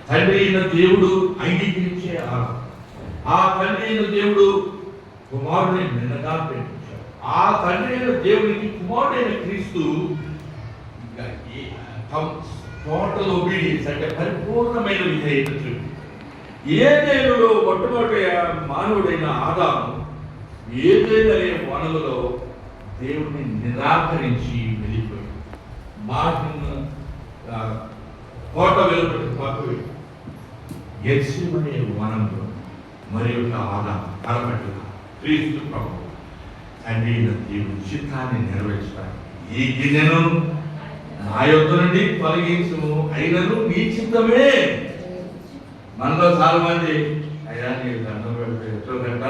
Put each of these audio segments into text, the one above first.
తండ్రి అయిన దేవుడు అంగీకరించే ఆరాధన. ఆ తండ్రి అయిన దేవుడు కుమారుడిని నిన్నగా ప్రేమించాడు. ఆ తండ్రి అయిన దేవునికి కుమారుడైన క్రీస్తు టోటల్ ఒబీడియన్స్ అంటే పరిపూర్ణమైన విధేయత చూపి ఏదేనులో మొట్టమొదటి మానవుడైన ఆదాము ఏదైనా వనములో దేవుడిని నిరాకరించి వెళ్ళిపోయి మాటను కోట వెలుపటి పక్కవి యెర్షెమనే వనంలో మరి యొక్క ఆదాము కలపట్ల క్రీస్తు ప్రభువు తండ్రి దేవుని చిత్తాన్ని నెరవేర్చడానికి ఈ గిన్నెను నా యొద్ద నుండి తొలగించుము అయినను నీ చిత్తమే. మనలో చాలా మంది అయ్యా నీకు దండం పెడితే ఎట్లుందంట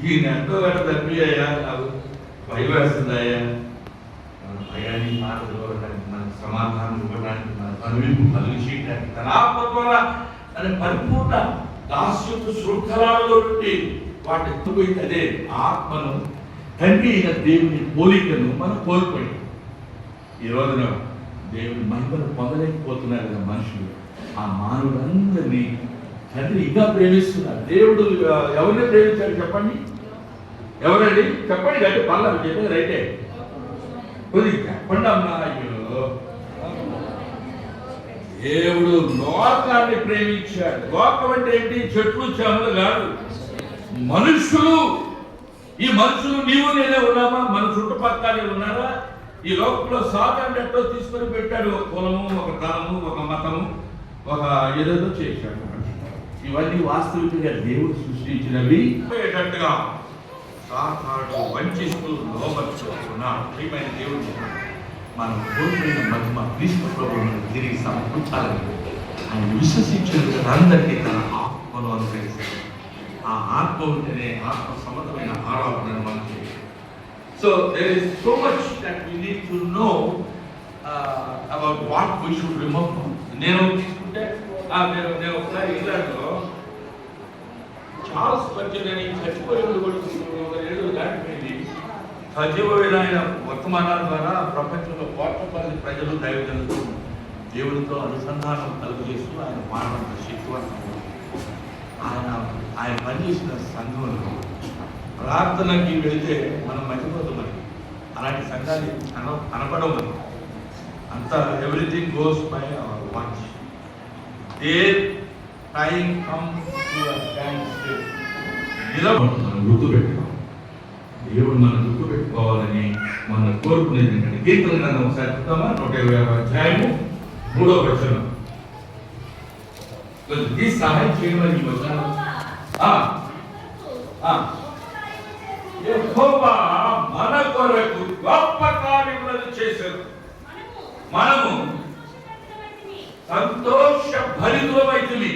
ఈ నెంతో గట్ట తప్పి అయ్యా నాకు భయం వేస్తుంది అయ్యా అయ్యా నీ మాట ఇవ్వడానికి మనకు సమాధానం ఇవ్వడానికి మన కనువింపు కలుగు చేయడానికి తన ఆత్మ ద్వారా అనే పరిపూర్ణ దాస్యపు శృంఖలాల్లో నుండి వాటి ఎత్తుపోయింది. అదే ఆత్మను తండ్రి అయిన దేవుని పోలికను మనం కోల్పోయి ఈ రోజున దేవుని మహిమను పొందలేకపోతున్నారు కదా మనుషులు. ఆ మానవులందరినీ తండ్రి ఇంకా ప్రేమిస్తున్నారు. దేవుడు ఎవరిని ప్రేమించాడు చెప్పండి? ఎవరండి చెప్పండి? అంటే పర్లా చెప్పేది రైటే కొద్దిగా చెప్పండి అమ్మా. అయ్యో దేవుడు లోకాన్ని ప్రేమించాడు. లోకం అంటే ఏంటి? చెట్లు చేమలు కాదు, మనుషులు. ఈ మనుషులు నీవు నేనే ఉన్నామా? మన చుట్టుపక్కలే ఉన్నారా? ఈ లోకంలో సాతాను ఎట్టో తీసుకొని పెట్టాడు. ఒక కులము, ఒక తలము, ఒక మతము, ఒక ఏదేదో చేశాడు. ఇవన్నీ వాస్తవికంగా దేవుడు సృష్టించినవి. సాతాను వంచిస్తూ లోబరుచుకున్నాడు. ప్రియమైన దేవుడు మనం కోల్పోయిన మహిమ క్రీస్తు ప్రభువును తిరిగి సమకూర్చాలని ఆయన విశ్వసించిన అందరికీ తన ఆత్మను అనుగ్రహిస్తాడు. ఆ ఆత్మ ఉంటేనే ఆత్మ సంబంధమైన ఆరాధన మనకి. So there is so much that we need to know about what we should remember. నేను తీసుకుంటే నేను ఒకసారి ఇంగ్లాండ్లో చార్ల్స్ స్పర్జన్ అని చచ్చిపోయిన కూడా ఏడు దాటిపోయింది. సజీవమైన ఆయన వర్తమానాల ద్వారా ప్రపంచంలో కోట్ల మంది ప్రజలు దైవజనులు దేవుడితో అనుసంధానం కలుగజేస్తూ ఆయన మానవ శక్తివంతం. ఆయన పనిచేసిన సంఘంలో ప్రార్థనకి వెళితే మనం మర్చిపోతామని అలాంటి సంఘాలు కనపడవు. అంతా everything goes by our watch. Their time comes to a stand still. మనం గుర్తుపెట్టుకోవాలి. దేవుడు మనం గుర్తుపెట్టుకోవాలని మనం కోరుకునేది ఏంటంటే కీర్తన గ్రంథం ఒకసారి చూద్దామా? 120వ అధ్యాయము 3వ వచనం. ఈ సహాయం చేయమని ఈ వచనం యెహోవా మన కొరకు గొప్ప కార్యములను చేశారు. మనము సంతోష భరితులమైతిమి.